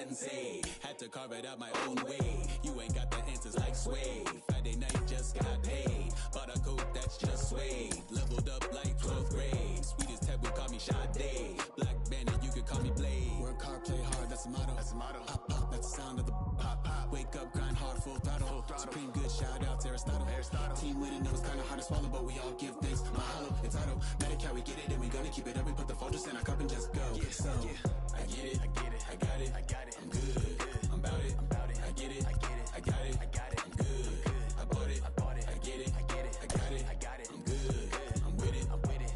sensei. Had to carve it out my own way. You ain't got the answers like Sway. Friday night just got paid. Bought a coat that's just suede. Leveled up like 12th grade. Sweetest taboo call me Sade. Black Bandit, you could call me Blade. Work hard, play hard, that's the motto. That's the motto. Pop, pop, that's the sound of the pop, pop. Wake up, grind hard, full throttle. Full throttle. Supreme good, shout out to Aristotle. Team winning, it was kinda hard to swallow, but we all give thanks. Mahalo, it's auto. Medicare, we get it, and we gonna keep it up. We put the focus in our cup and just go. Yeah, so, yeah. I get it, I get it, I got it, I got it. I'm good, I'm about it, I get it, I get it, I got it, I got it. I'm good, I bought it, I get it, I get it, I got it, I got it. I'm good, I'm with it,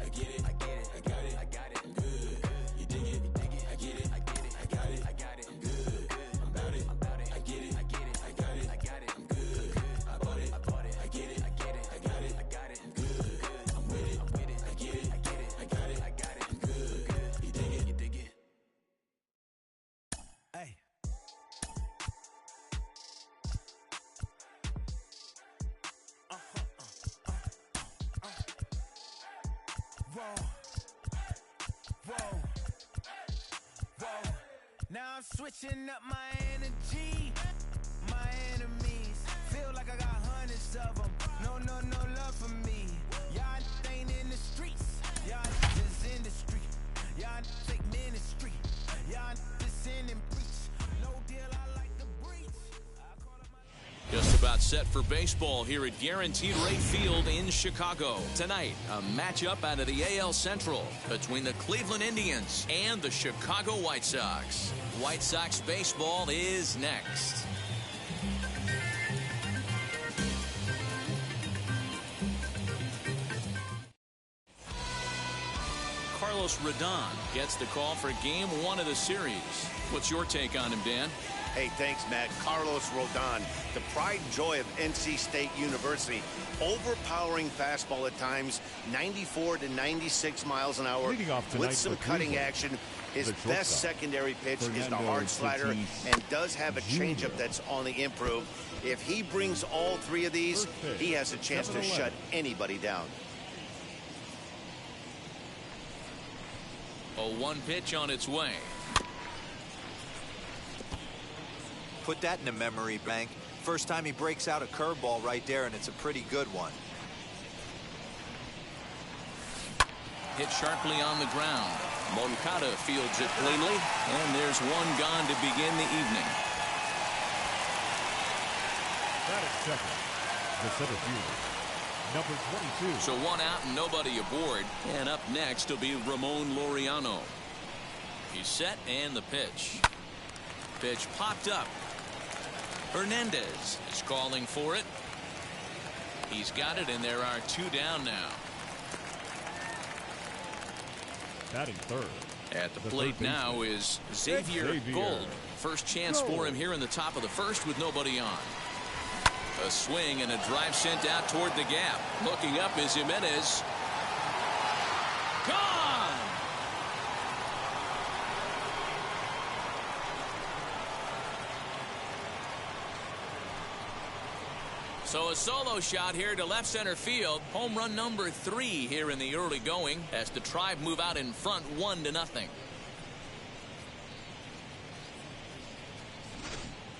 I get it, I get it, I got it, I got it. I'm good, you dig it, I get it, I get it, I got it, I got it. I'm good, I'm about it, I get it, I get it, I got it, I got it. I'm good, I bought it, I get it, I get it, I got it, I got it. I'm good, I'm with it, I get it, I get it, I got it, I got it. I'm good, you dig it. Hey. Whoa. Now I'm switching up my energy. My enemies feel like I got hundreds of them. No love for me. Y'all ain't in the streets. Y'all just in the street. Y'all take ministry. Y'all just in and preach. No deal, I like the breach. Just about set for baseball here at Guaranteed Rate Field in Chicago. Tonight, a matchup out of the AL Central between the Cleveland Indians and the Chicago White Sox. White Sox baseball is next. Carlos Rodon gets the call for Game 1 of the series. What's your take on him, Dan? Hey, thanks, Matt. Carlos Rodon, the pride and joy of NC State University. Overpowering fastball at times, 94 to 96 miles an hour with some cutting action. His best secondary pitch is the hard slider and does have a changeup that's on the improve. If he brings all three of these, he has a chance to shut anybody down. A 1 pitch on its way. Put that in a memory bank. First time he breaks out a curveball right there, and it's a pretty good one. Hit sharply on the ground. Moncada fields it cleanly, and there's one gone to begin the evening. That is second. The center fielder, number 22. So 1 out and nobody aboard. And up next will be Ramon Laureano. He's set, and the pitch. Pitch popped up. Hernandez is calling for it. He's got it, and there are 2 down now. Batting third. At the plate now is Xavier Gold. First chance for him here in the top of the first with nobody on. A swing and a drive sent out toward the gap. Looking up is Jimenez. Gone! So a solo shot here to left center field. Home run number 3 here in the early going as the Tribe move out in front 1-0.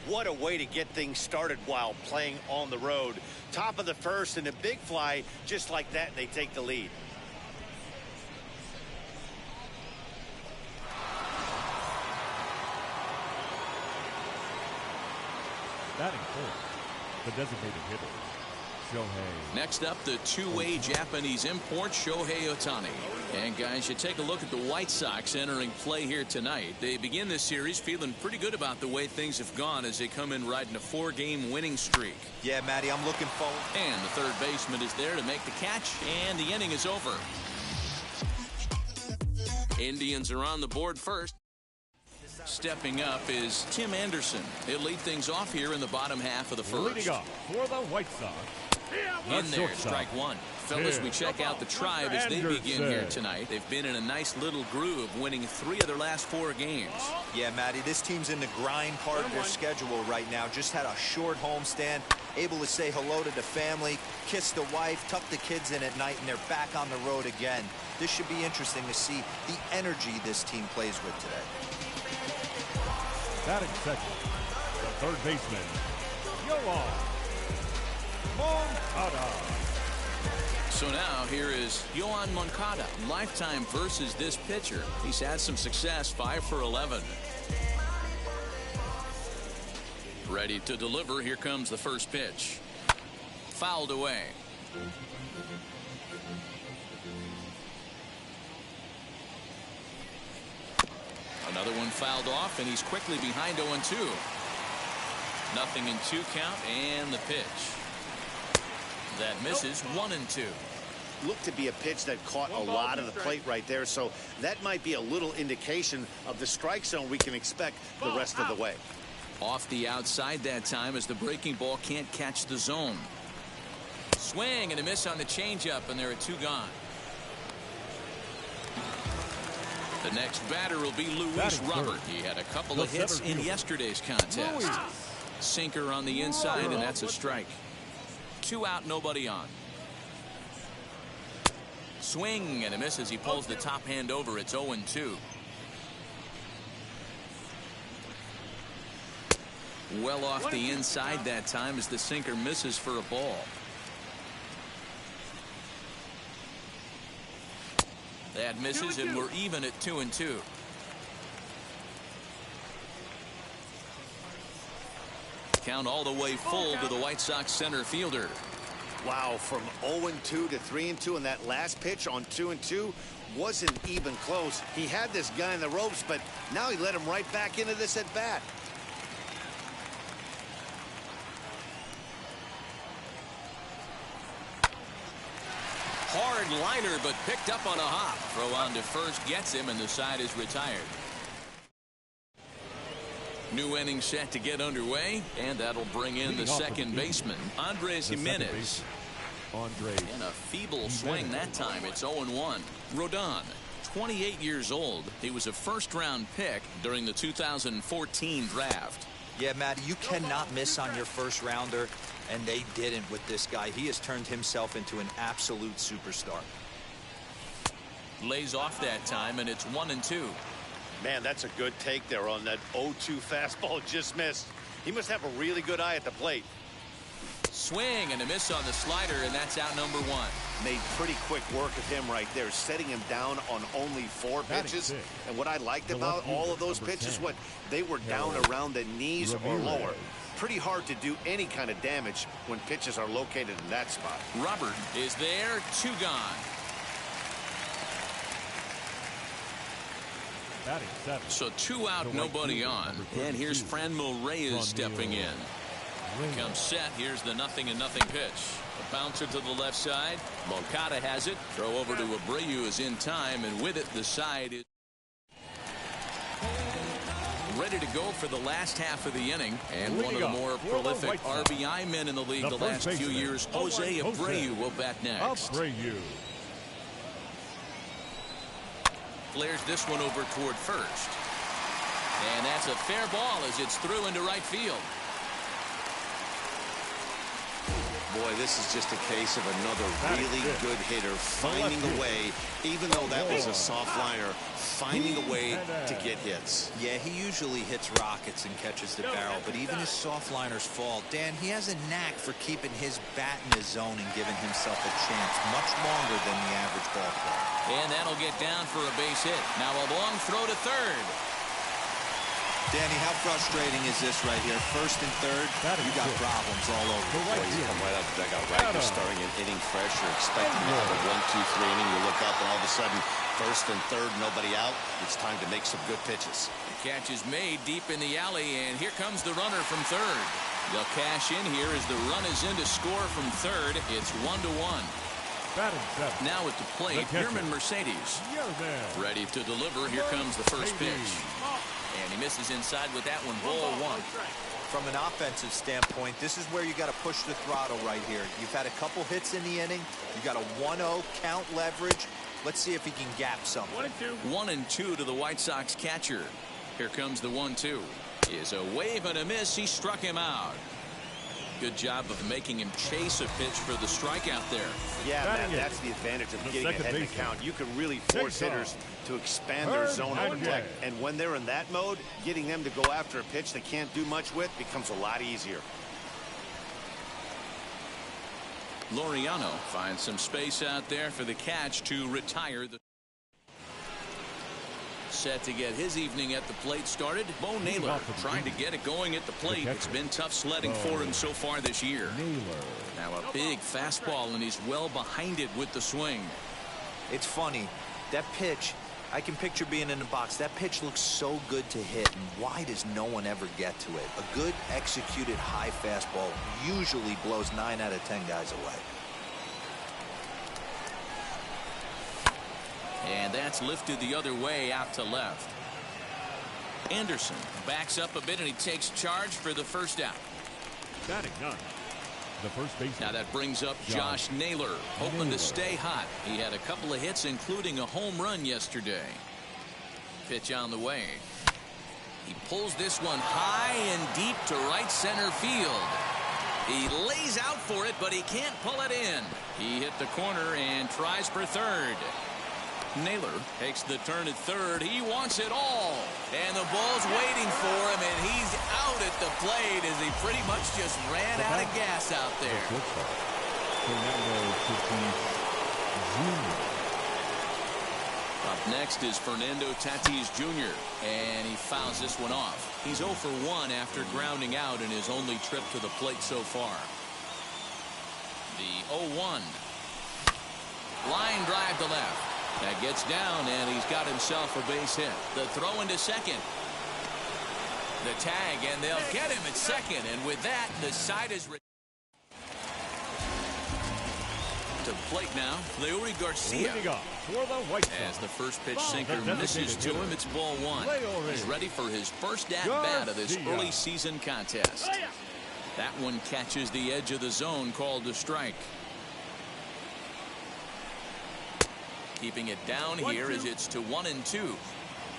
What a way to get things started while playing on the road. Top of the first and a big fly just like that, and they take the lead. Batting fourth. The designated hitter, Shohei. Next up, the two-way Japanese import, Shohei Ohtani. And guys, you take a look at the White Sox entering play here tonight. They begin this series feeling pretty good about the way things have gone as they come in riding a 4-game winning streak. Yeah, Matty, I'm looking forward. And the third baseman is there to make the catch, and the inning is over. Indians are on the board first. Stepping up is Tim Anderson. He'll lead things off here in the bottom half of the first. Leading off for the White Sox. In there, strike 1. Fellas, we check out the Tribe as they begin here tonight. They've been in a nice little groove, winning 3 of their last 4 games. Yeah, Matty, this team's in the grind part of their schedule right now. Just had a short homestand, able to say hello to the family, kiss the wife, tuck the kids in at night, and they're back on the road again. This should be interesting to see the energy this team plays with today. Batting second, the third baseman, Yoan Moncada. So now here is Yoan Moncada. Lifetime versus this pitcher. He's had some success, 5 for 11. Ready to deliver. Here comes the first pitch. Fouled away. Another one fouled off, and he's quickly behind 0-2. Nothing in 2 count, and the pitch. That misses 1-2. Looked to be a pitch that caught a lot of the plate right there, so that might be a little indication of the strike zone we can expect the rest of the way. Off the outside that time as the breaking ball can't catch the zone. Swing and a miss on the changeup, and there are 2 gone. The next batter will be Luis Robert. He had a couple of hits in yesterday's contest. Sinker on the inside, and that's a strike. 2 out, nobody on. Swing and a miss as he pulls the top hand over. It's 0-2. Well off the inside that time as the sinker misses for a ball. That misses, and we're even at 2-2. Count all the way full to the White Sox center fielder. Wow, from 0-2 to 3-2, and that last pitch on 2-2 wasn't even close. He had this guy in the ropes, but now he let him right back into this at bat. Hard liner, but picked up on a hop. Throw on to first gets him, and the side is retired. New inning set to get underway, and that'll bring in the second baseman, Andres Jimenez. And a feeble swing that time. It's 0-1. Rodon, 28 years old. He was a first-round pick during the 2014 draft. Yeah, Matty, you cannot miss on your first rounder, and they didn't with this guy. He has turned himself into an absolute superstar. Lays off that time, and it's 1-2. Man, that's a good take there on that 0-2 fastball just missed. He must have a really good eye at the plate. Swing and a miss on the slider, and that's out number 1. Made pretty quick work of him right there, setting him down on only 4 pitches. And what I liked about all of those pitches, what they were down around the knees or lower. Pretty hard to do any kind of damage when pitches are located in that spot. Robert is there, 2 gone. So 2 out, nobody on. And here's Franmil Reyes stepping in. Comes set. Here's the 0-0 pitch. A bouncer to the left side. Moncada has it. Throw over to Abreu is in time, and with it, the side is ready to go for the last half of the inning. And one of the more prolific RBI men in the league the last few years, Jose Abreu, will bat next. Flares this one over toward first. And that's a fair ball as it's through into right field. Boy, this is just a case of another really good hitter finding a way, even though that was a soft liner, finding a way to get hits. Yeah, he usually hits rockets and catches the barrel, but even his soft liners fall. Dan, he has a knack for keeping his bat in his zone and giving himself a chance much longer than the average ball player. And that'll get down for a base hit. Now a long throw to third. Danny, how frustrating is this right here? First and third, you got problems all over the place. You come right out the dugout, right? You're starting an inning fresh. You're expecting to have a 1-2-3 inning. You look up, and all of a sudden, first and third, nobody out. It's time to make some good pitches. The catch is made deep in the alley, and here comes the runner from third. They'll cash in here as the run is in to score from third. It's 1-1. Now at the plate, Yerman Mercedes. Ready to deliver. Here comes the first pitch. And he misses inside with that one. Ball 1. From an offensive standpoint, this is where you got to push the throttle right here. You've had a couple hits in the inning. You got a 1-0 count leverage. Let's see if he can gap something. 1-2 to the White Sox catcher. Here comes the 1-2. Is a wave and a miss. He struck him out. Good job of making him chase a pitch for the strikeout there. Yeah, man, that's the advantage of getting ahead in the count. You can really force hitters to expand their zone of attack. And when they're in that mode, getting them to go after a pitch they can't do much with becomes a lot easier. Laureano finds some space out there for the catch to retire. Set to get his evening at the plate started. Bo Naylor trying to get it going at the plate. It's been tough sledding for him so far this year. Now a big fastball, and he's well behind it with the swing. It's funny. That pitch, I can picture being in the box. That pitch looks so good to hit, and why does no one ever get to it? A good executed high fastball usually blows 9 out of 10 guys away. And that's lifted the other way out to left. Anderson backs up a bit, and he takes charge for the first out. Batting none. The first baseman. Now that brings up Josh Naylor, hoping to stay hot. He had a couple of hits, including a home run yesterday. Pitch on the way. He pulls this one high and deep to right center field. He lays out for it, but he can't pull it in. He hit the corner and tries for third. Naylor takes the turn at third. He wants it all, and the ball's waiting for him, and he's out at the plate as he pretty much just ran out of gas out there. Up next is Fernando Tatis Jr., and he fouls this one off. He's 0 for 1 after grounding out in his only trip to the plate so far. The 0-1. Line drive to left. That gets down, and he's got himself a base hit. The throw into second. The tag, and they'll get him at second. And with that, the side is... To the plate now, Leury Garcia. As the first pitch sinker misses to him, it's ball 1. He's ready for his first at-bat of this early season contest. That one catches the edge of the zone, called a strike. Keeping it down here as it's to 1-2.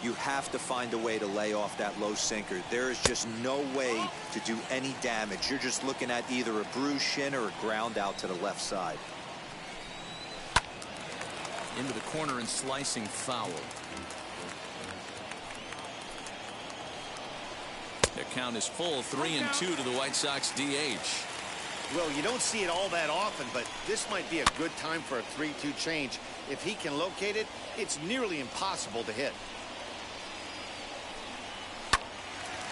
You have to find a way to lay off that low sinker. There is just no way to do any damage. You're just looking at either a bruised shin or a ground out to the left side. Into the corner and slicing foul. The count is full, 3-2 to the White Sox DH. Well, you don't see it all that often, but this might be a good time for a 3-2 change. If he can locate it, it's nearly impossible to hit.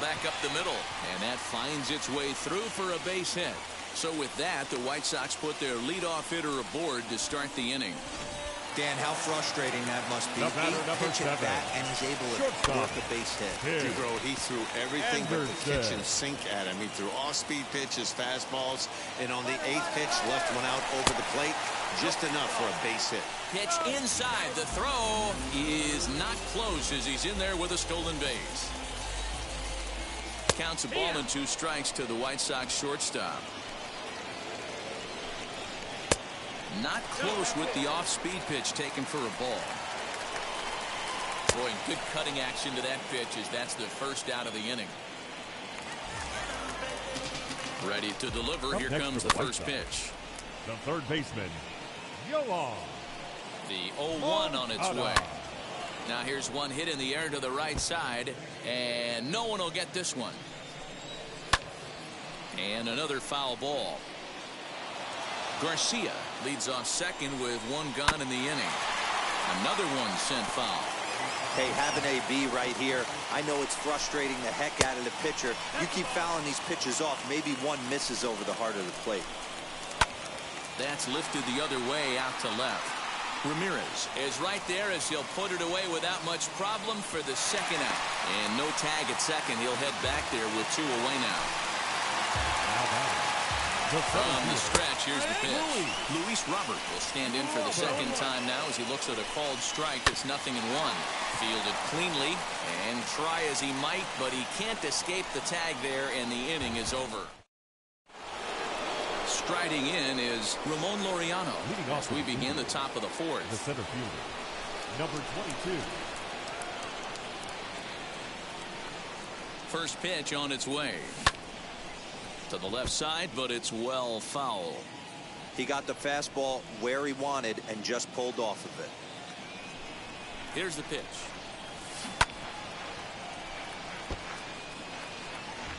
Back up the middle, and that finds its way through for a base hit. So with that, the White Sox put their leadoff hitter aboard to start the inning. Dan, how frustrating that must be. Pitch at bat, and he's able to work a base hit. Bro, he threw everything but the kitchen sink at him. He threw off-speed pitches, fastballs, and on the 8th pitch, left one out over the plate. Just enough for a base hit. Pitch inside. The throw is not close as he's in there with a stolen base. Counts a ball and 2 strikes to the White Sox shortstop. Not close with the off-speed pitch taken for a ball. Boy, good cutting action to that pitch as that's the first out of the inning. Ready to deliver. Here comes the first pitch. The third baseman, Yoan. The 0-1 on its way. Now here's one hit in the air to the right side, and no one will get this one. And another foul ball. Garcia leads off second with 1 gone in the inning. Another one sent foul. Hey, have an AB right here. I know it's frustrating the heck out of the pitcher. You keep fouling these pitches off, maybe one misses over the heart of the plate. That's lifted the other way out to left. Ramirez is right there as he'll put it away without much problem for the second out. And no tag at second. He'll head back there with 2 away now. From the stretch, here's the pitch. Luis Robert will stand in for the second time now as he looks at a called strike. It's 0-1. Fielded cleanly, and try as he might, but he can't escape the tag there, and the inning is over. Striding in is Ramon Laureano as we begin the top of the 4th. The center fielder, number 22. First pitch on its way. To the left side, but it's well foul. He got the fastball where he wanted and just pulled off of it. Here's the pitch.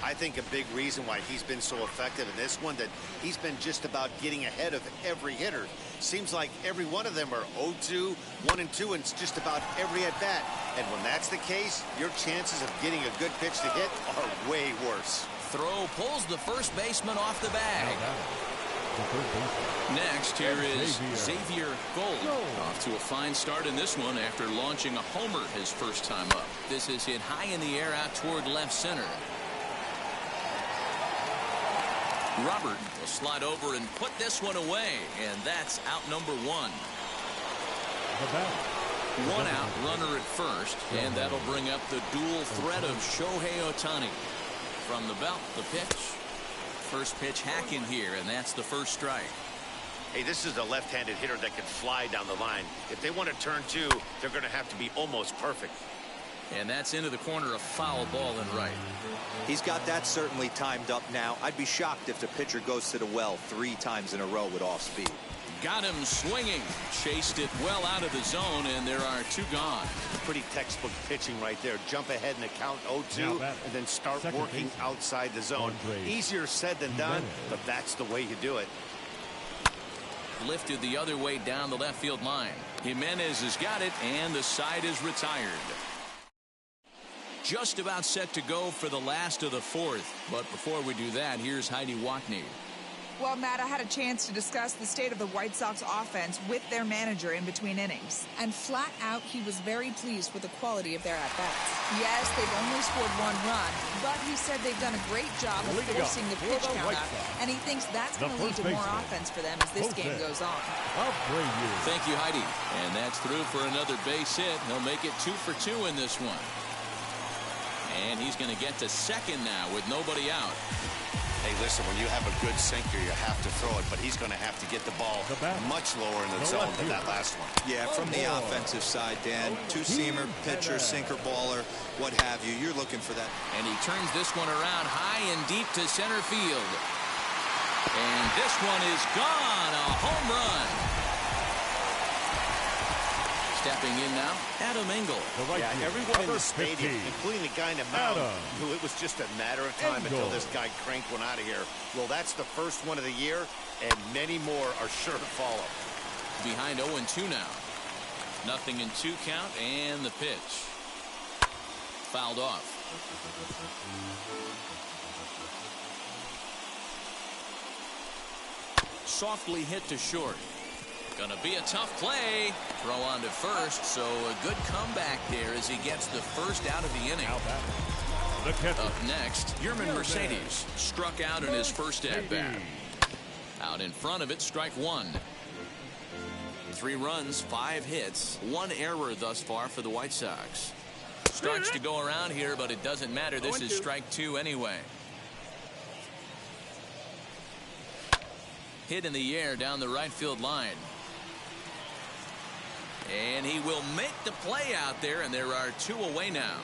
I think a big reason why he's been so effective in this one, that he's been just about getting ahead of every hitter. Seems like every one of them are 0-2, 1-2, and it's just about every at-bat. And when that's the case, your chances of getting a good pitch to hit are way worse. Throw pulls the first baseman off the bag. Next, here is Xavier Gold. Off to a fine start in this one after launching a homer his first time up. This is hit high in the air out toward left center. Robert will slide over and put this one away, and that's out number one. One out, runner at first, and that'll bring up the dual threat of Shohei Ohtani. From the belt, the pitch. First pitch hack in here, and that's the first strike. Hey, this is a left-handed hitter that can fly down the line. If they want to turn two, they're going to have to be almost perfect. And that's into the corner, a foul ball and right. He's got that certainly timed up now. I'd be shocked if the pitcher goes to the well 3 times in a row with off speed. Got him swinging. Chased it well out of the zone, and there are 2 gone. Pretty textbook pitching right there. Jump ahead in the count 0-2 and then start working outside the zone. Easier said than done, but that's the way you do it. Lifted the other way down the left field line. Jimenez has got it, and the side is retired. Just about set to go for the last of the 4th. But before we do that, here's Heidi Watney. Well, Matt, I had a chance to discuss the state of the White Sox offense with their manager in between innings. And flat out, he was very pleased with the quality of their at-bats. Yes, they've only scored 1 run, but he said they've done a great job of forcing the pitch count up. And he thinks that's going to lead to more offense for them as this game goes on. Thank you, Heidi. And that's through for another base hit. He'll make it 2 for 2 in this one. And he's going to get to second now with nobody out. Hey, listen, when you have a good sinker, you have to throw it, but he's going to have to get the ball much lower in the zone than that last one. Yeah, from the offensive side, Dan, 2-seamer, pitcher, sinker, baller, what have you. You're looking for that. And he turns this one around high and deep to center field. And this one is gone. A home run. Stepping in now, Adam Engel. Everyone in the stadium, including the guy in the mound, knew it was just a matter of time until this guy cranked one out of here. Well, that's the first one of the year, and many more are sure to follow. Behind 0-2 now. Nothing in 2 count, and the pitch. Fouled off. Softly hit to short. Gonna be a tough play. Throw on to first, so a good comeback there as he gets the first out of the inning. Up next, Yerman Mercedes struck out in his first at-bat. Out in front of it, strike 1. 3 runs, 5 hits, 1 error thus far for the White Sox. Starts to go around here, but it doesn't matter. This is strike 2 anyway. Hit in the air down the right field line. And he will make the play out there, and there are 2 away now.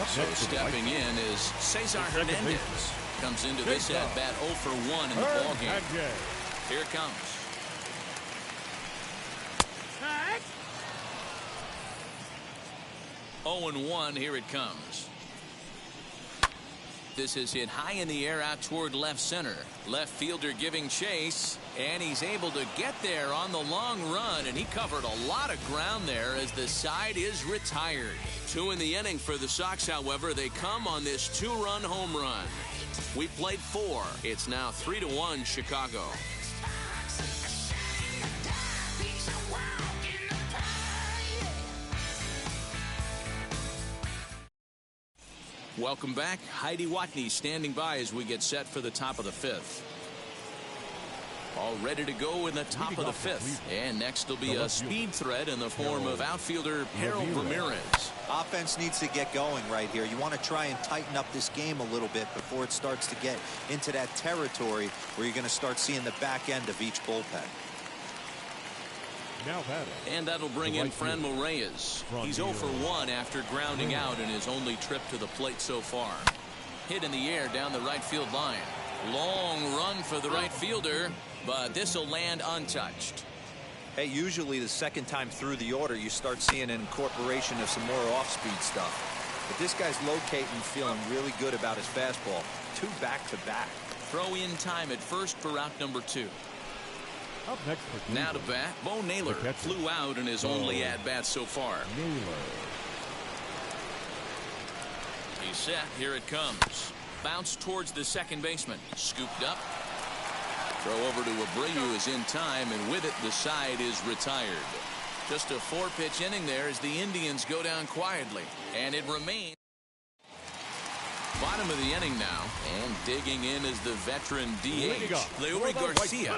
So stepping in is Cesar Hernandez. Comes into this at-bat 0 for 1 in the ballgame. Here it comes. 0-1, here it comes. This is hit high in the air out toward left center. Left fielder giving chase, and he's able to get there on the long run, and he covered a lot of ground there as the side is retired. 2 in the inning for the Sox, however. They come on this 2-run home run. We played 4. It's now 3-1 Chicago. Welcome back. Heidi Watney standing by as we get set for the top of the 5th. All ready to go in the top of the 5th. And next will be a speed threat in the form of outfielder Harold Ramirez. Offense needs to get going right here. You want to try and tighten up this game a little bit before it starts to get into that territory where you're going to start seeing the back end of each bullpen. Now batting. And that'll bring in Franmil Reyes. He's 0 for 1 after grounding out in his only trip to the plate so far. Hit in the air down the right field line. Long run for the right fielder, but this will land untouched. Hey, usually the second time through the order, you start seeing an incorporation of some more off-speed stuff. But this guy's locating, feeling really good about his fastball. 2 back-to-back. Throw in time at first for out number 2. Up next for now to bat, Bo Naylor flew out in his only at-bat so far. He's set. Here it comes. Bounce towards the second baseman. Scooped up. Throw over to Abreu is in time, and with it, the side is retired. Just a 4-pitch inning there as the Indians go down quietly, and it remains. Bottom of the inning now, and digging in is the veteran DH, Leury Garcia.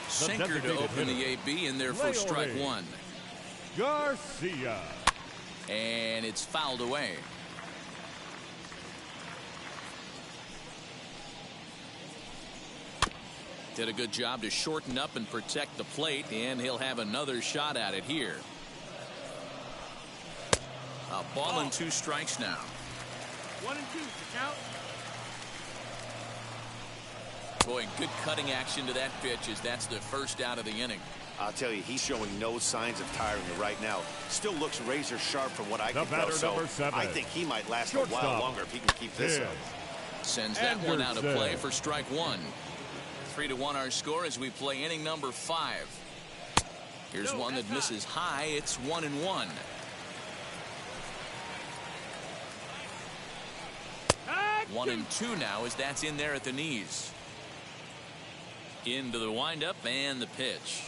Sinker to open the AB in there for strike 1. Garcia. And it's fouled away. Did a good job to shorten up and protect the plate, and he'll have another shot at it here. A ball and 2 strikes now. 1 and 2 to count. Boy, good cutting action to that pitch as that's the first out of the inning. I'll tell you, he's showing no signs of tiring right now. Still looks razor sharp from what I can tell. So I think he might last a while longer if he can keep this up. Sends that one out of play for strike 1. 3-1 our score as we play inning number 5. Here's one that misses high. It's 1-1. One and 2 now as that's in there at the knees. Into the windup and the pitch.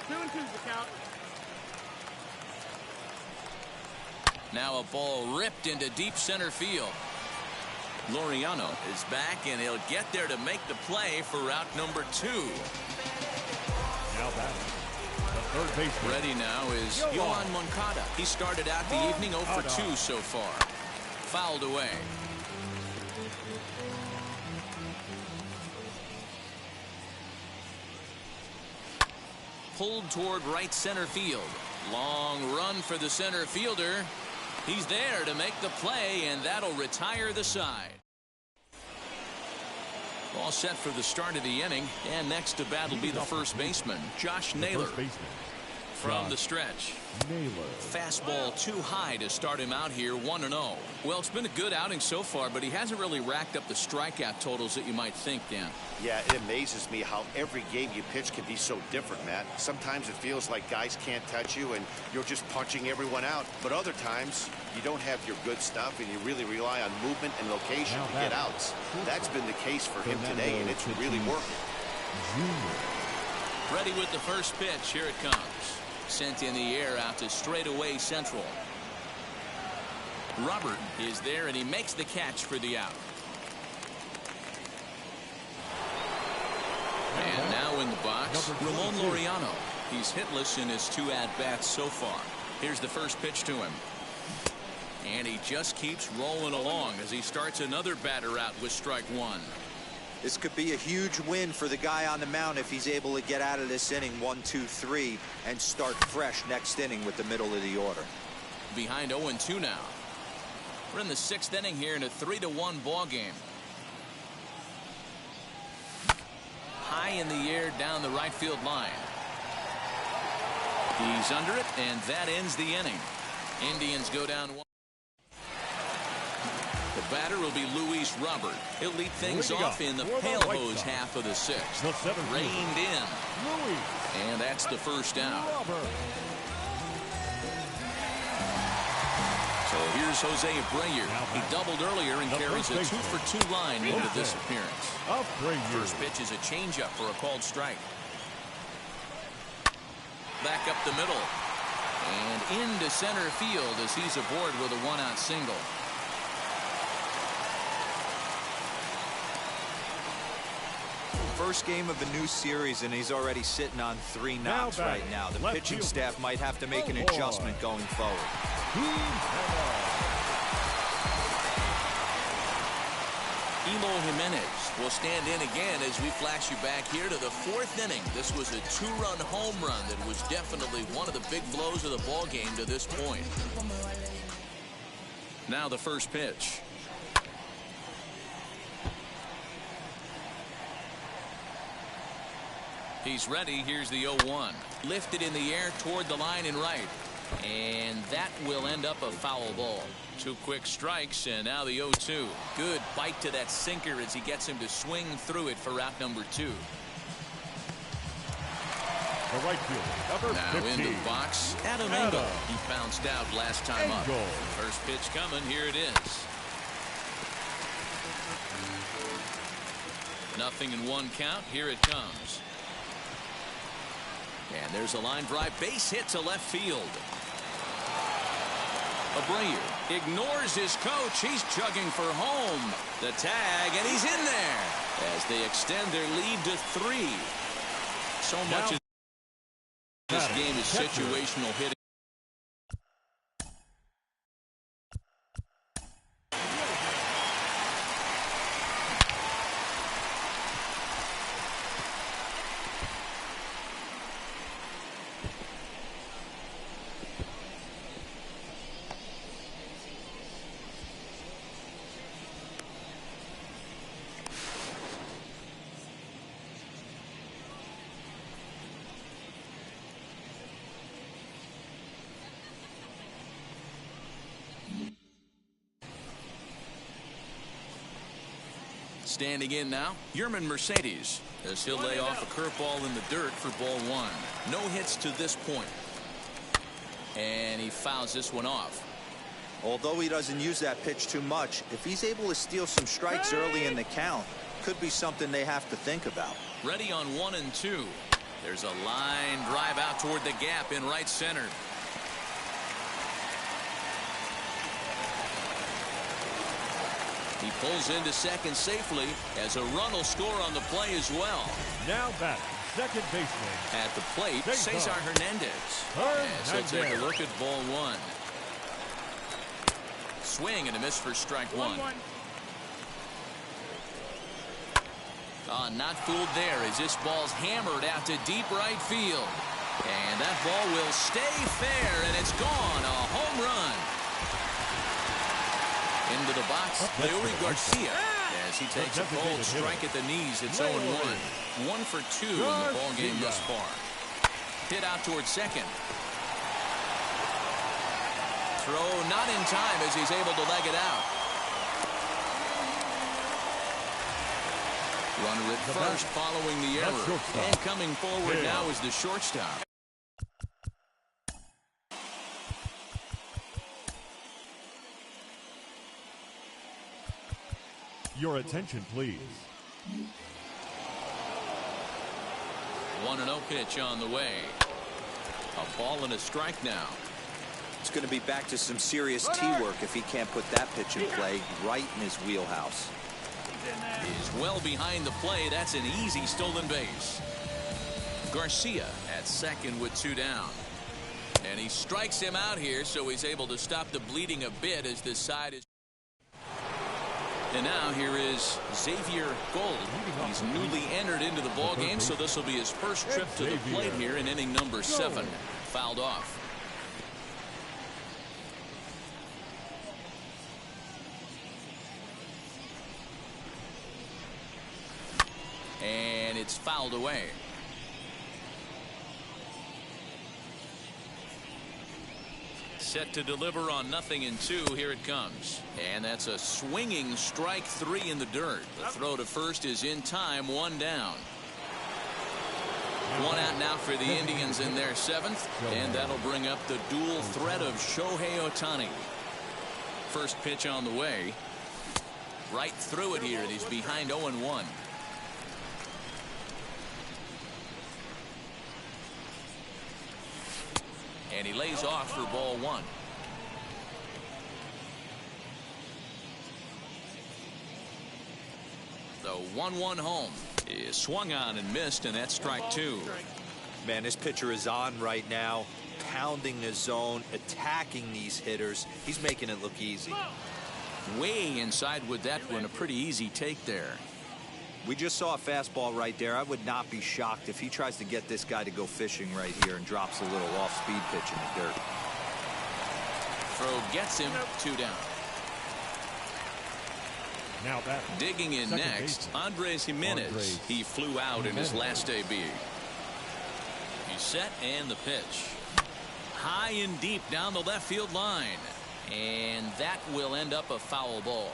2 and 2 to count. Now a ball ripped into deep center field. Laureano is back, and he'll get there to make the play for route number 2. Now batting, the third baseman. Ready now is Yohan Moncada. He started out the evening 0 for 2 so far. Fouled away. Pulled toward right center field. Long run for the center fielder. He's there to make the play, and that'll retire the side. All set for the start of the inning, and next to bat will be the first baseman, Josh Naylor. From the stretch. Fastball too high to start him out here, 1-0. Well, it's been a good outing so far, but he hasn't really racked up the strikeout totals that you might think, Dan. Yeah, it amazes me how every game you pitch can be so different, Matt. Sometimes it feels like guys can't touch you and you're just punching everyone out. But other times, you don't have your good stuff and you really rely on movement and location to get outs. That's been the case for him today, and it's really working. Ready with the first pitch. Here it comes. Sent in the air out to straightaway central. Robert is there, and he makes the catch for the out. And now in the box, Ramon Laureano. He's hitless in his 2 at-bats so far. Here's the first pitch to him. And he just keeps rolling along as he starts another batter out with strike 1. This could be a huge win for the guy on the mound if he's able to get out of this inning 1, 2, 3 and start fresh next inning with the middle of the order. Behind 0-2 now. We're in the 6th inning here in a 3-1 ball game. High in the air down the right field line. He's under it, and that ends the inning. Indians go down 1. The batter will be Luis Robert. He'll lead things off in the pale hose half of the 6th. Reined in. And that's the first out. So here's Jose Abreu. He doubled earlier and carries a 2-for-2 line into this appearance. First pitch is a changeup for a called strike. Back up the middle. And into center field as he's aboard with a 1-out single. First game of a new series, and he's already sitting on 3 knocks right now. The pitching staff might have to make an adjustment going forward. Elo Jimenez We'll stand in again as we flash you back here to the 4th inning. This was a 2-run home run that was definitely one of the big blows of the ball game to this point. Now the first pitch. He's ready. Here's the 0-1. Lifted in the air toward the line and right. And that will end up a foul ball. 2 quick strikes, and now the 0-2. Good bite to that sinker as he gets him to swing through it for out number 2. The right fielder, number now 15. into the box, Adam Engel. He bounced out last time up. First pitch coming. Here it is. 0-1 count. Here it comes. And there's a line drive base hit to left field. Abreu ignores his coach. He's chugging for home. The tag, and he's in there as they extend their lead to 3. So much of this game is situational hitting. Standing in now, Yerman Mercedes, as he'll lay off a curveball in the dirt for ball 1. No hits to this point. And he fouls this one off. Although he doesn't use that pitch too much, if he's able to steal some strikes early in the count, could be something they have to think about. Ready on 1-2. There's a line drive out toward the gap in right center. He pulls into second safely as a run will score on the play as well. Now back, second baseman. At the plate, Cesar Hernandez. As he'll take a look at ball 1. Swing and a miss for strike 1. Not fooled there as this ball's hammered out to deep right field. And that ball will stay fair, and it's gone. A home run. Into the box, Leury Garcia, as he takes a bold strike at the knees. It's 0-1. 1 for 2 in the ball game thus far. Hit out towards second. Throw not in time as he's able to leg it out. Runner at first following the error. And coming forward now is the shortstop. Your attention, please. 1-0 pitch on the way. A ball and a strike now. It's going to be back to some serious T-work if he can't put that pitch in play right in his wheelhouse. He's well behind the play. That's an easy stolen base. Garcia at second with 2 down. And he strikes him out here, so he's able to stop the bleeding a bit as this side is. And now here is Xavier Gold. He's newly entered into the ball game, so this will be his first trip to the plate here in inning number 7. Fouled off. And it's fouled away. Set to deliver on 0-2. Here it comes. And that's a swinging strike 3 in the dirt. The throw to first is in time. 1 down. 1 out now for the Indians in their 7th. And that'll bring up the dual threat of Shohei Ohtani. First pitch on the way. Right through it here, and he's behind 0-1. And he lays off for ball 1. The 1-1 home is swung on and missed, and that's strike 2. Man, this pitcher is on right now, pounding the zone, attacking these hitters. He's making it look easy. Way inside with that one, a pretty easy take there. We just saw a fastball right there. I would not be shocked if he tries to get this guy to go fishing right here and drops a little off-speed pitch in the dirt. Throw gets him, 2 down. Now that digging in next, Andres Jimenez. He flew out in his last debut. He's set and the pitch. High and deep down the left field line. And that will end up a foul ball.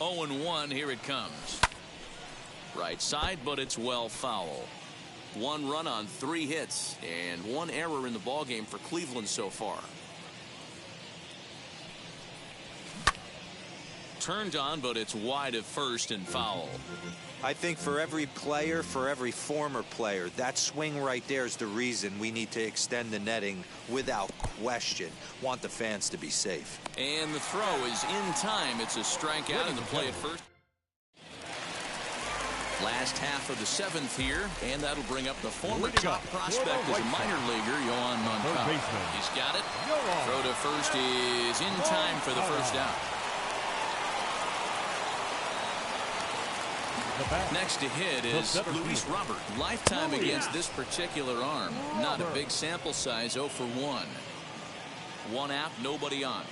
Oh and 1, here it comes. Right side, but it's well foul. 1 run on 3 hits and 1 error in the ballgame for Cleveland so far. Turned on, but it's wide of first and foul. I think for every player, for every former player, that swing right there is the reason we need to extend the netting without question. Want the fans to be safe. And the throw is in time. It's a strikeout in the play at first. Last half of the 7th here, and that'll bring up the former top prospect as a minor leaguer, Yohan Moncada. He's got it. Throw to first is in time for the first out. Next to hit is Luis Robert. Lifetime against this particular arm. Not a big sample size, 0 for 1. 1 out, nobody on.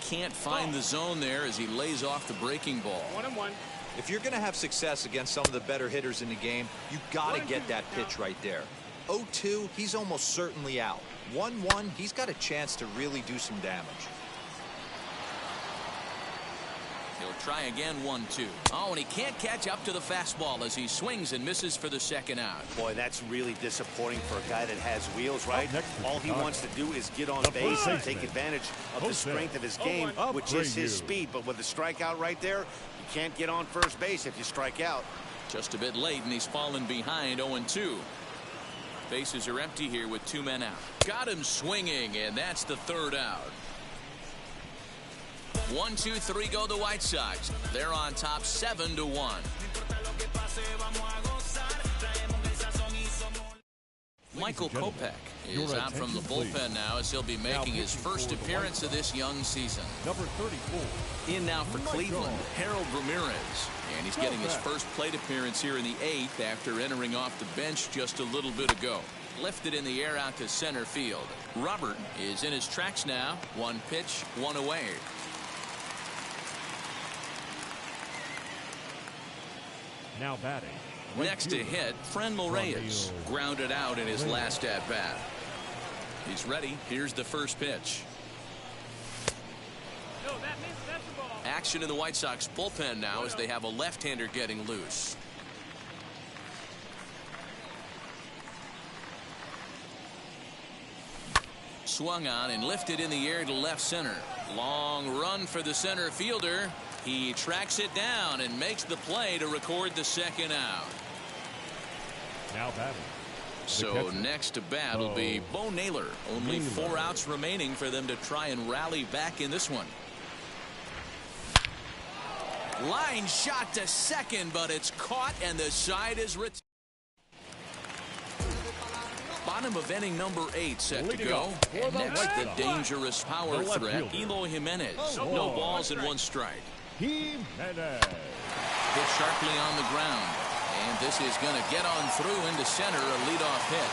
Can't find the zone there as he lays off the breaking ball. 1-1. If you're going to have success against some of the better hitters in the game, you got to get that pitch right there. 0-2, he's almost certainly out. 1-1, he's got a chance to really do some damage. He'll try again, 1-2. Oh, and he can't catch up to the fastball as he swings and misses for the second out. Boy, that's really disappointing for a guy that has wheels, right? All he wants to do is get on base and take advantage of the strength of his game, which is his speed. But with the strikeout right there, you can't get on first base if you strike out. Just a bit late, and he's fallen behind, 0-2. Bases are empty here with 2 men out. Got him swinging, and that's the 3rd out. 1, 2, 3 go the White Sox. They're on top 7-1. Michael Kopech is out from the bullpen now as he'll be making his first appearance of this young season. Number 34. In now for Cleveland, Harold Ramirez. And he's getting his first plate appearance here in the 8th after entering off the bench just a little bit ago. Lifted in the air out to center field. Robert is in his tracks now. 1 pitch, 1 away. Now batting. Next to hit, Franmil Reyes grounded out in his last at bat. He's ready. Here's the first pitch. No, that's the ball. Action in the White Sox bullpen now as they have a left-hander getting loose. Swung on and lifted in the air to left center. Long run for the center fielder. He tracks it down and makes the play to record the second out. Now batting. So next to bat will be Bo Naylor. Only 4 outs remaining for them to try and rally back in this one. Line shot to second, but it's caught and the side is retired. Bottom of inning number 8 set to go. And next, the dangerous power threat, Eloy Jimenez. No balls and 1 strike. Jimenez. Hit sharply on the ground. And this is going to get on through into center, a leadoff hit.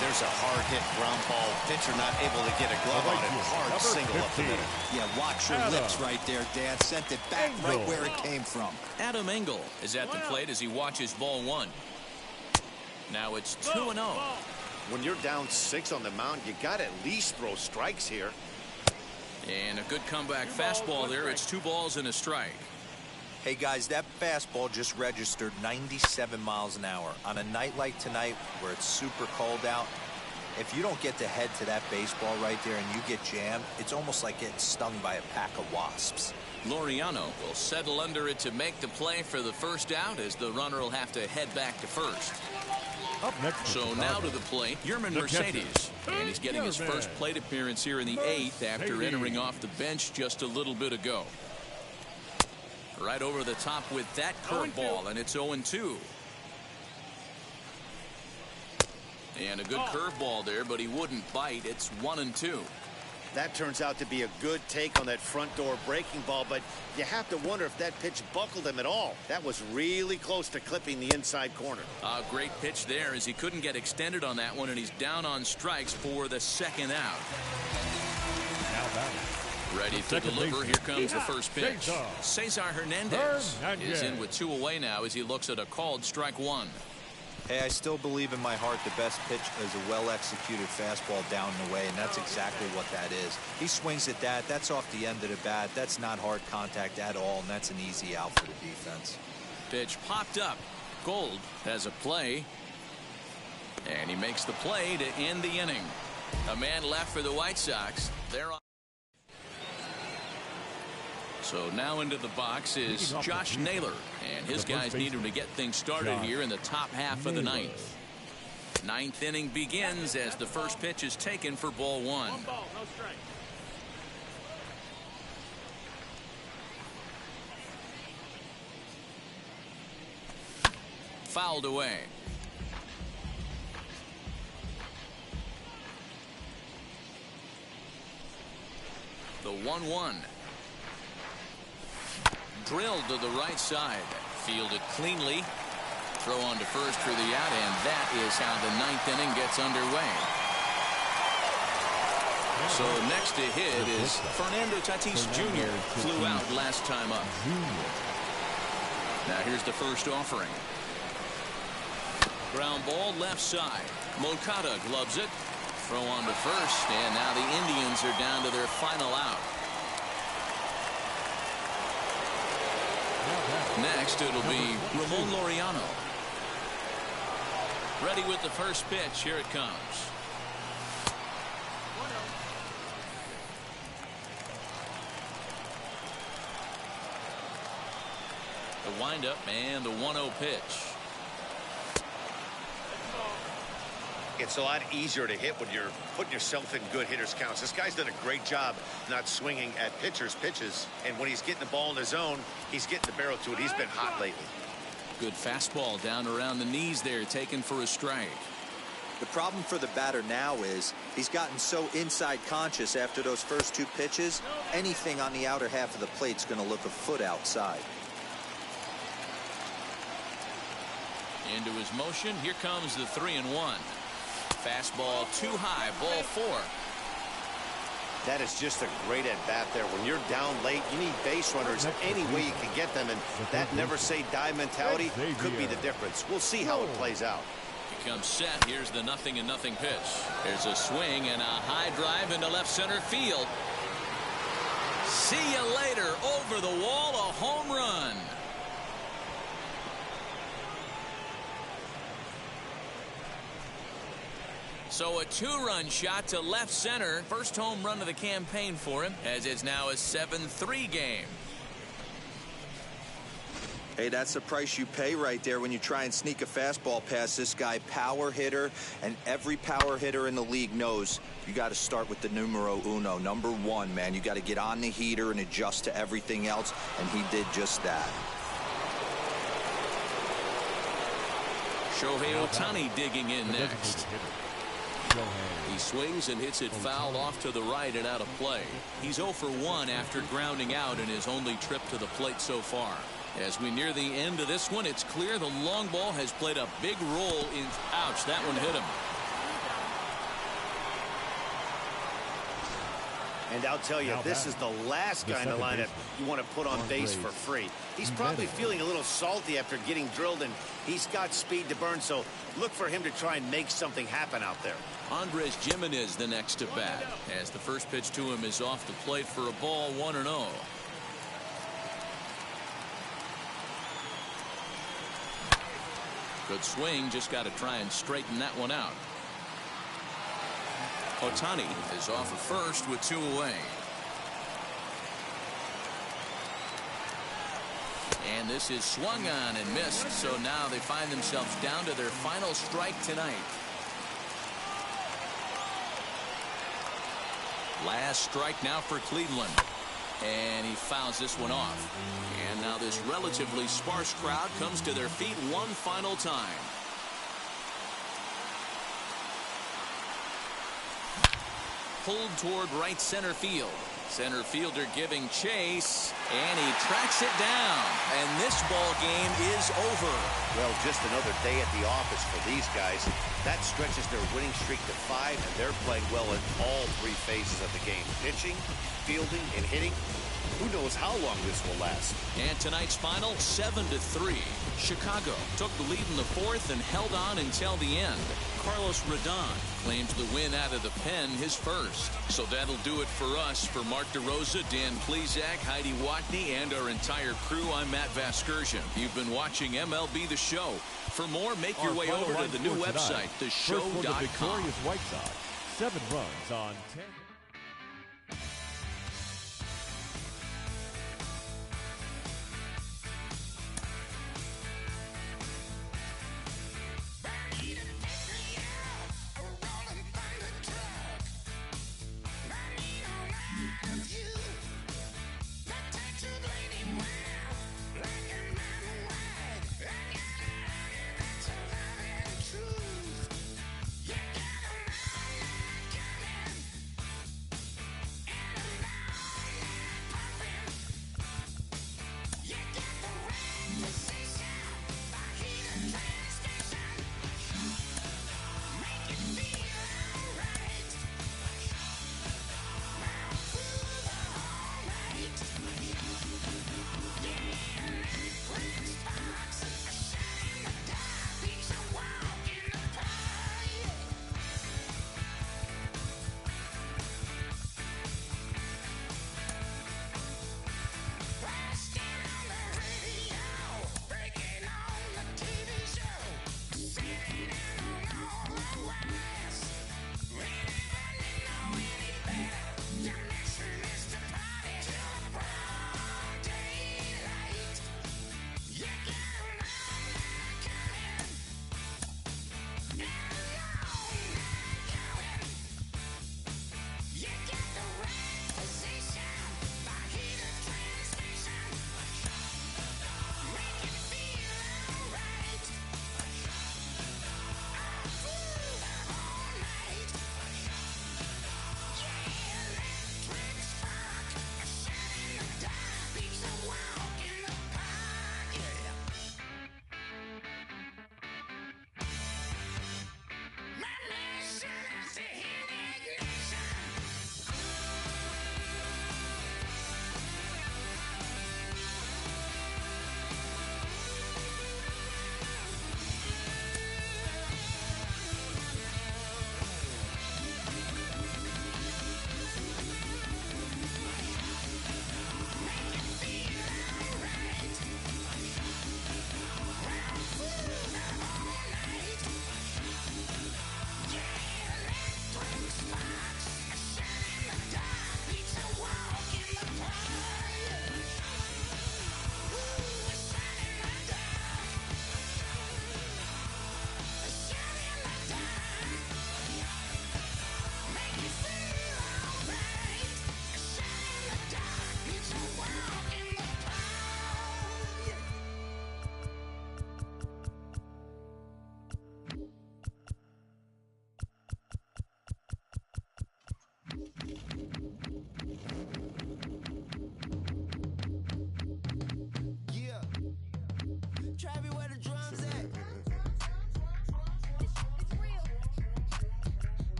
There's a hard hit ground ball. Pitcher not able to get a glove on it. Hard single up the middle. Yeah, watch your lips right there, Dan. Sent it back right where it came from. Adam Engel is at the plate as he watches ball 1. Now it's 2-0. When you're down 6 on the mound, you got to at least throw strikes here. And a good comeback fastball there. It's 2 balls and a strike. Hey, guys, that fastball just registered 97 miles an hour. On a night like tonight where it's super cold out, if you don't get to head to that baseball right there and you get jammed, it's almost like getting stung by a pack of wasps. Laureano will settle under it to make the play for the first out as the runner will have to head back to first. Up next. So now to the plate, Yerman Mercedes. And he's getting his first plate appearance here in the 8th after entering off the bench just a little bit ago. Right over the top with that curveball, and it's 0-2. And a good curveball there, but he wouldn't bite. It's 1-2. That turns out to be a good take on that front door breaking ball, but you have to wonder if that pitch buckled him at all. That was really close to clipping the inside corner. A great pitch there as he couldn't get extended on that one, and he's down on strikes for the second out. Now batting. Ready to deliver. Here comes the first pitch. Cesar Hernandez is in with 2 away now as he looks at a called strike 1. Hey, I still believe in my heart the best pitch is a well-executed fastball down and away, and that's exactly what that is. He swings at that. That's off the end of the bat. That's not hard contact at all, and that's an easy out for the defense. Pitch popped up. Gold has a play, and he makes the play to end the inning. A man left for the White Sox. They're on. So now into the box is Josh Naylor, and his guys need him to get things started here in the top half of the ninth. Ninth inning begins as the first pitch is taken for ball 1. 1 ball, no strike. Fouled away. The 1-1. Drilled to the right side. Fielded cleanly. Throw on to first for the out, and that is how the ninth inning gets underway. So next to hit is Fernando Tatis Jr. Flew out last time up. Now here's the first offering. Ground ball left side. Moncada gloves it. Throw on to first, and now the Indians are down to their final out. Next, it'll be Ramon Laureano. Ready with the first pitch. Here it comes. The windup and the 1-0 pitch. It's a lot easier to hit when you're putting yourself in good hitters' counts. This guy's done a great job not swinging at pitchers' pitches. And when he's getting the ball in his zone, he's getting the barrel to it. He's been hot lately. Good fastball down around the knees there, taken for a strike. The problem for the batter now is he's gotten so inside conscious after those first 2 pitches. Anything on the outer half of the plate's going to look a foot outside. Into his motion. Here comes the 3-1. Fastball too high, ball 4. That is just a great at-bat there. When you're down late, you need base runners any way you can get them, and that never-say-die mentality could be the difference. We'll see how it plays out. He comes set. Here's the 0-0 pitch. There's a swing and a high drive into left center field. See you later. Over the wall, a home run. So a 2-run shot to left center. First home run of the campaign for him, as it's now a 7-3 game. Hey, that's the price you pay right there when you try and sneak a fastball past this guy. Power hitter, and every power hitter in the league knows you got to start with the numero uno, number 1, man. You got to get on the heater and adjust to everything else, and he did just that. Shohei Ohtani digging in next. He swings and hits it foul off to the right and out of play. He's 0 for 1 after grounding out in his only trip to the plate so far. As we near the end of this one, it's clear the long ball has played a big role in. Ouch, that one hit him. And I'll tell you, this is the last guy in the lineup you want to put on base for free. He's probably feeling a little salty after getting drilled, and he's got speed to burn, so look for him to try and make something happen out there. Andres Gimenez the next to bat, as the first pitch to him is off the plate for a ball, 1-0. Good swing, just got to try and straighten that one out. Ohtani is off of first with 2 away. And this is swung on and missed, so now they find themselves down to their final strike tonight. Last strike now for Cleveland. And he fouls this one off. And now this relatively sparse crowd comes to their feet one final time. pulled toward right center field. Center fielder giving chase, and he tracks it down. And this ball game is over. Well, just another day at the office for these guys. That stretches their winning streak to 5, and they're playing well in all 3 phases of the game. Pitching, fielding, and hitting. Who knows how long this will last? And tonight's final, 7-3. Chicago took the lead in the 4th and held on until the end. Carlos Rodon claims the win out of the pen, his first. So that'll do it for us. For Mark DeRosa, Dan Plezak, Heidi Watney, and our entire crew, I'm Matt Vasgersian. You've been watching MLB The Show. For more, make your way over to the new website, theshow.com. The victorious White Sox, 7 runs on 10.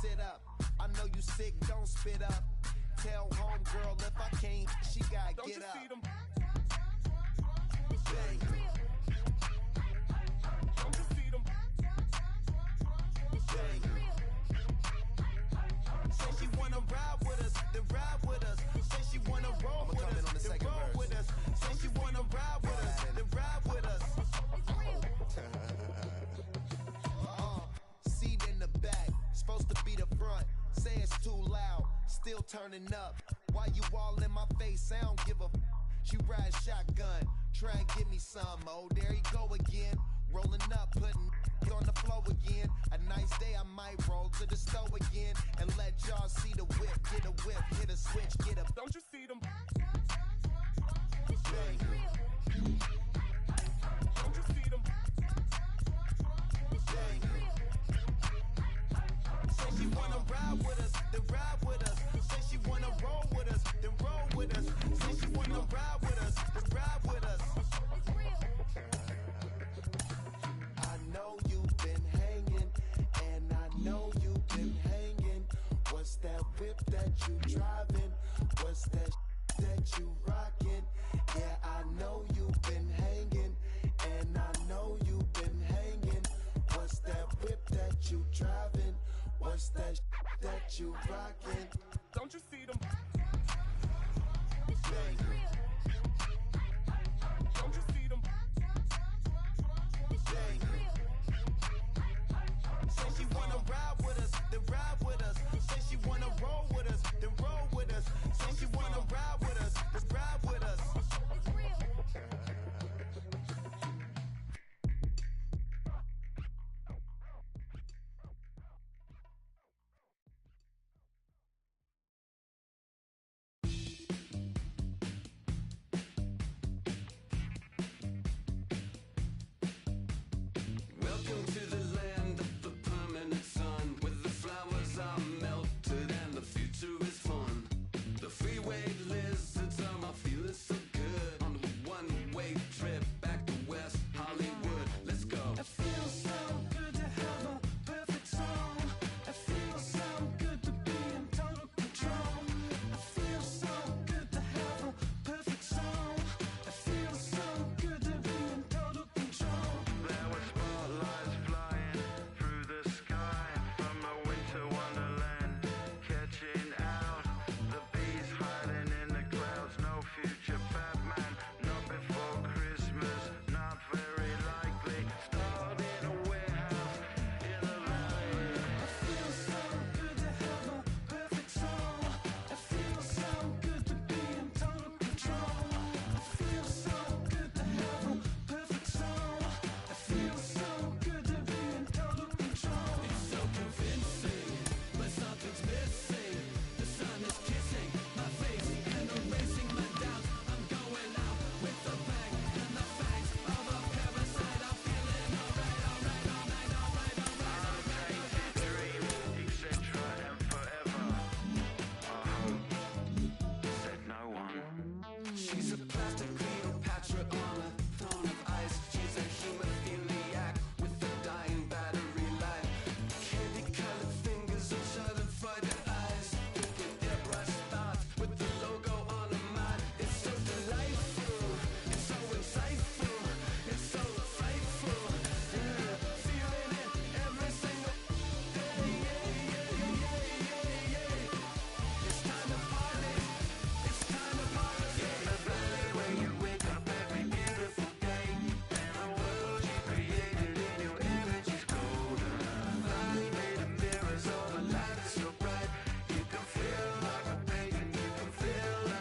Sit up. I know you sick, don't spit up. Tell homegirl if I can't, she gotta get up. Bang. Don't you feed them? Bang. Say she wanna ride with us, then ride with us. Say she wanna roll with us, then roll with us. Say she wanna ride with us, then ride with us. Seat in the back. still turning up. Why you all in my face? I don't give a She ride shotgun, try and give me some. Oh, there he go again. Rolling up, putting on the floor again. A nice day, I might roll to the store again and let y'all see the whip. Get a whip, hit a switch, get a. Don't you see them? Bang. Don't you see them? Bang. Say she wanna ride with us, then ride with us. Say she wanna roll with us, then roll with us. Say she wanna ride with us, then ride with us. I know you've been hanging, and I know you've been hanging. What's that whip that you driving? What's that that you rocking? Yeah, I know you've been hanging, and I know you've been hanging. What's that whip that you driving? What's that that you rocking? Don't you see them? Bang. Don't you see them? Bang. Say she wanna ride with us, then ride with us. Say she wanna roll with us, then roll with us. Say she wanna ride with us,